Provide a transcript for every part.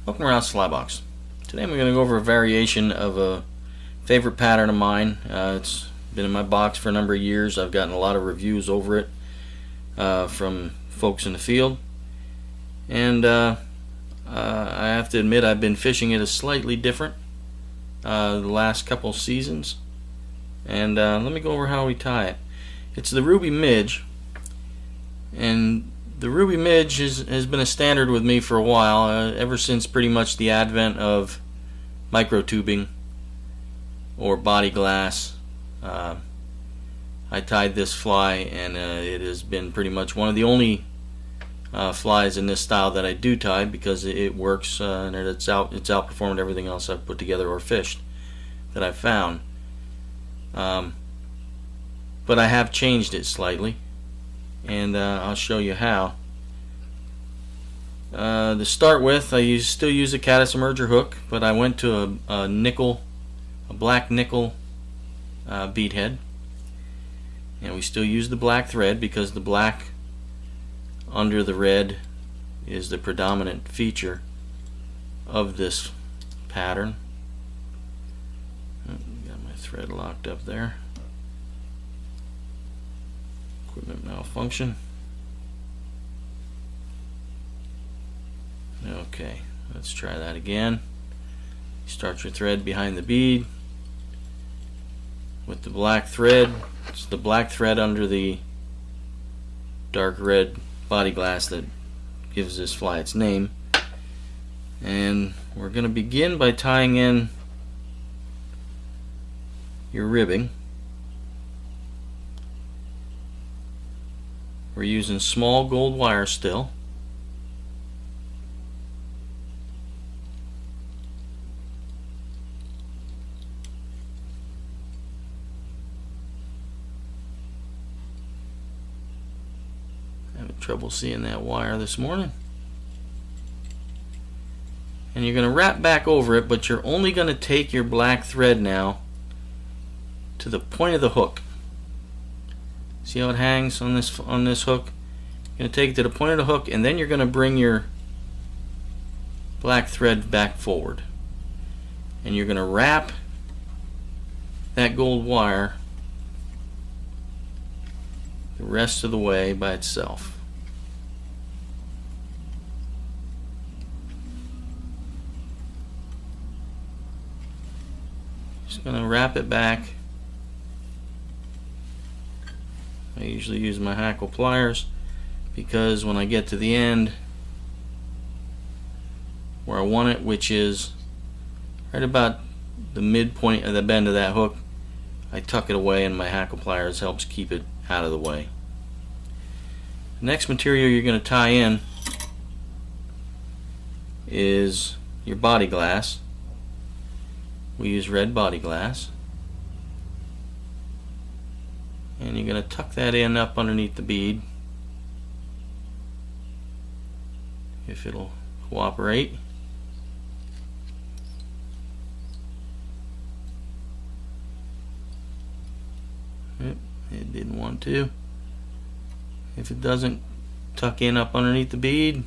Welcome around Slybox. Today I'm going to go over a variation of a favorite pattern of mine. It's been in my box for a number of years. I've gotten a lot of reviews over it from folks in the field, and I have to admit I've been fishing it a slightly different the last couple seasons, and let me go over how we tie it. It's the Ruby Midge, and the Ruby Midge has been a standard with me for a while, ever since pretty much the advent of micro tubing or body glass. I tied this fly, and it has been pretty much one of the only flies in this style that I do tie, because it works and it's outperformed everything else I've put together or fished that I've found. But I have changed it slightly, and I'll show you how. To start with, I still use a caddis emerger hook, but I went to a black nickel bead head, and we still use the black thread because the black under the red is the predominant feature of this pattern. Got my thread locked up there. Equipment malfunction. Okay, let's try that again. Start your thread behind the bead with the black thread. It's the black thread under the dark red body glass that gives this fly its name. And we're going to begin by tying in your ribbing. We're using small gold wire still. Having trouble seeing that wire this morning. And you're going to wrap back over it, but you're only going to take your black thread now to the point of the hook. See how it hangs on this hook? You're going to take it to the point of the hook, and then you're going to bring your black thread back forward. And you're going to wrap that gold wire the rest of the way by itself. Just going to wrap it back. I usually use my hackle pliers, because when I get to the end where I want it, which is right about the midpoint of the bend of that hook, I tuck it away, and my hackle pliers helps keep it out of the way. The next material you're going to tie in is your body glass. We use red body glass. And you're going to tuck that in up underneath the bead, if it'll cooperate. It didn't want to. If it doesn't tuck in up underneath the bead,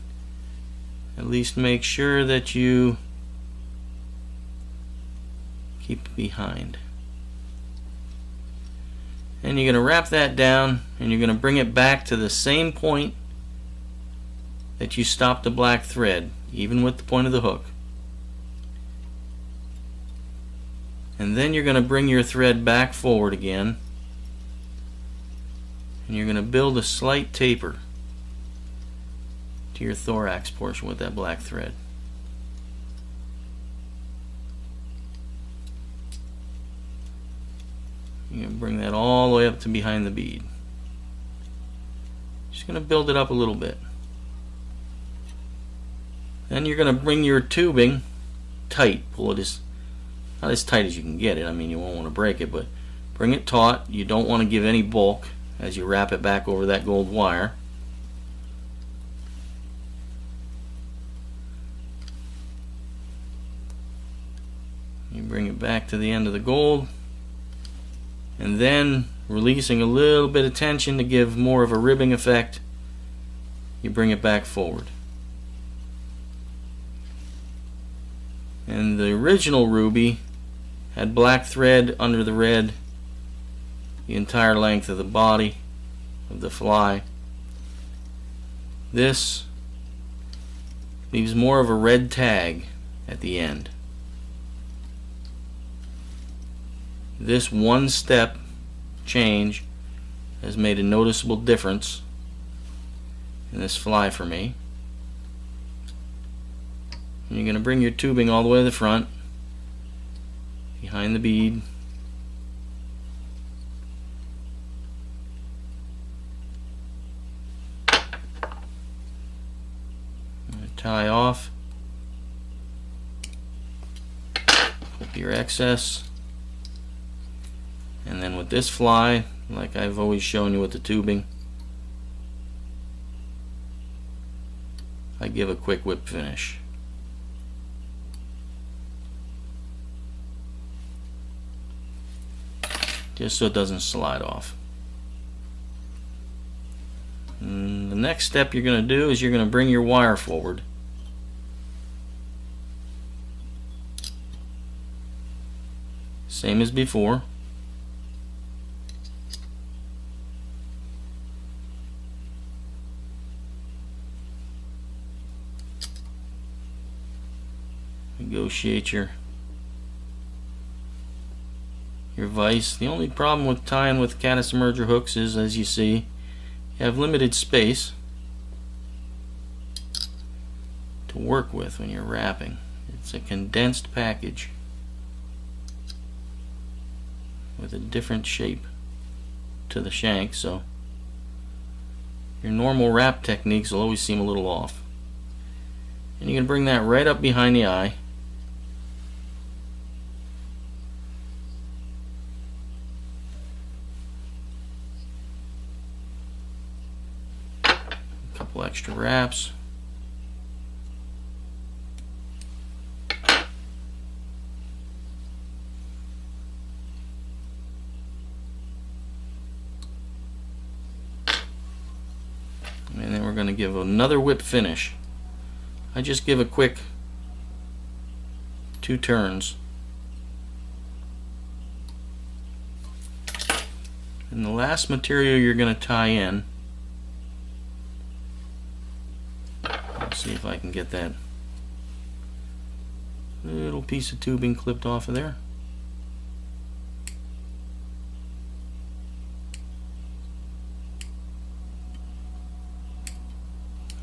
at least make sure that you keep it behind. And you're going to wrap that down, and you're going to bring it back to the same point that you stopped the black thread, even with the point of the hook. And then you're going to bring your thread back forward again, and you're going to build a slight taper to your thorax portion with that black thread. You're going to bring that all the way up to behind the bead. Just going to build it up a little bit. Then you're going to bring your tubing tight. Pull it not as tight as you can get it. I mean, you won't want to break it, but bring it taut. You don't want to give any bulk as you wrap it back over that gold wire. You bring it back to the end of the gold, and then releasing a little bit of tension to give more of a ribbing effect, you bring it back forward. And the original ruby had black thread under the red the entire length of the body of the fly. This leaves more of a red tag at the end. This one step change has made a noticeable difference in this fly for me. And you're going to bring your tubing all the way to the front, behind the bead. Tie off, clip your excess, and then with this fly, like I've always shown you with the tubing, I give a quick whip finish. Just so it doesn't slide off. And the next step you're going to do is you're going to bring your wire forward. Same as before. Negotiate your vise. The only problem with tying with caddis emerger hooks is, as you see, you have limited space to work with when you're wrapping. It's a condensed package with a different shape to the shank, so your normal wrap techniques will always seem a little off. And you can bring that right up behind the eye. A couple extra wraps. And then we're going to give another whip finish. I just give a quick 2 turns. And the last material you're going to tie in, let's see if I can get that little piece of tubing clipped off of there.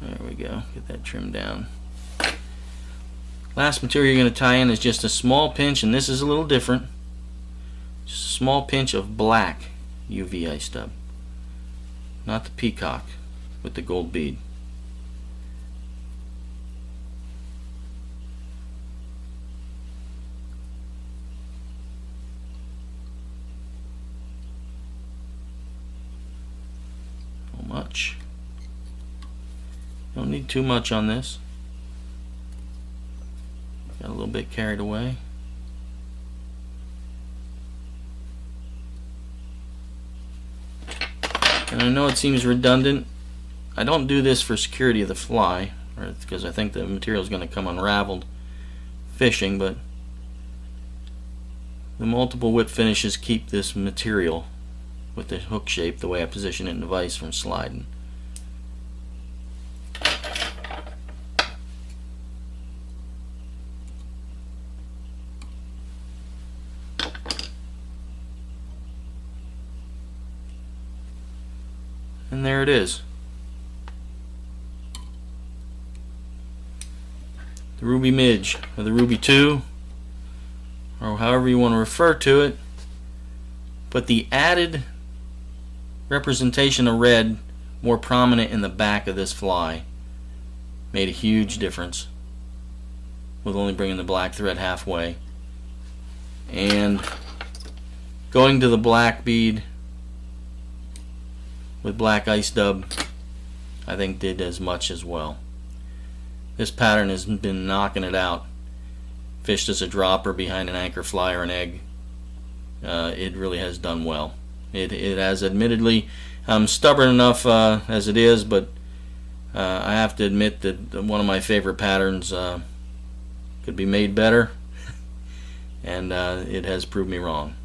There we go, get that trimmed down. Last material you're going to tie in is just a small pinch, and this is a little different. Just a small pinch of black UV ice stub. Not the peacock with the gold bead. So much. Don't need too much on this. Got a little bit carried away. And I know it seems redundant. I don't do this for security of the fly, or because I think the material is going to come unraveled fishing, but the multiple whip finishes keep this material with the hook shape, the way I position it in the vise, from sliding. And there it is. The Ruby Midge, or the Ruby 2, or however you want to refer to it. But the added representation of red, more prominent in the back of this fly, made a huge difference with only bringing the black thread halfway. And going to the black bead with black ice dub, I think did as much as well. This pattern has been knocking it out. Fished as a dropper behind an anchor fly or an egg. It really has done well. It has, admittedly, I'm stubborn enough as it is, but I have to admit that one of my favorite patterns could be made better. and it has proved me wrong.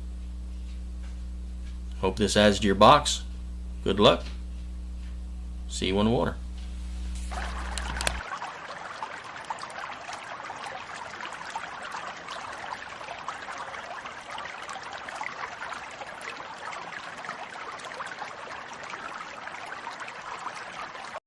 Hope this adds to your box. Good luck. See you in the water.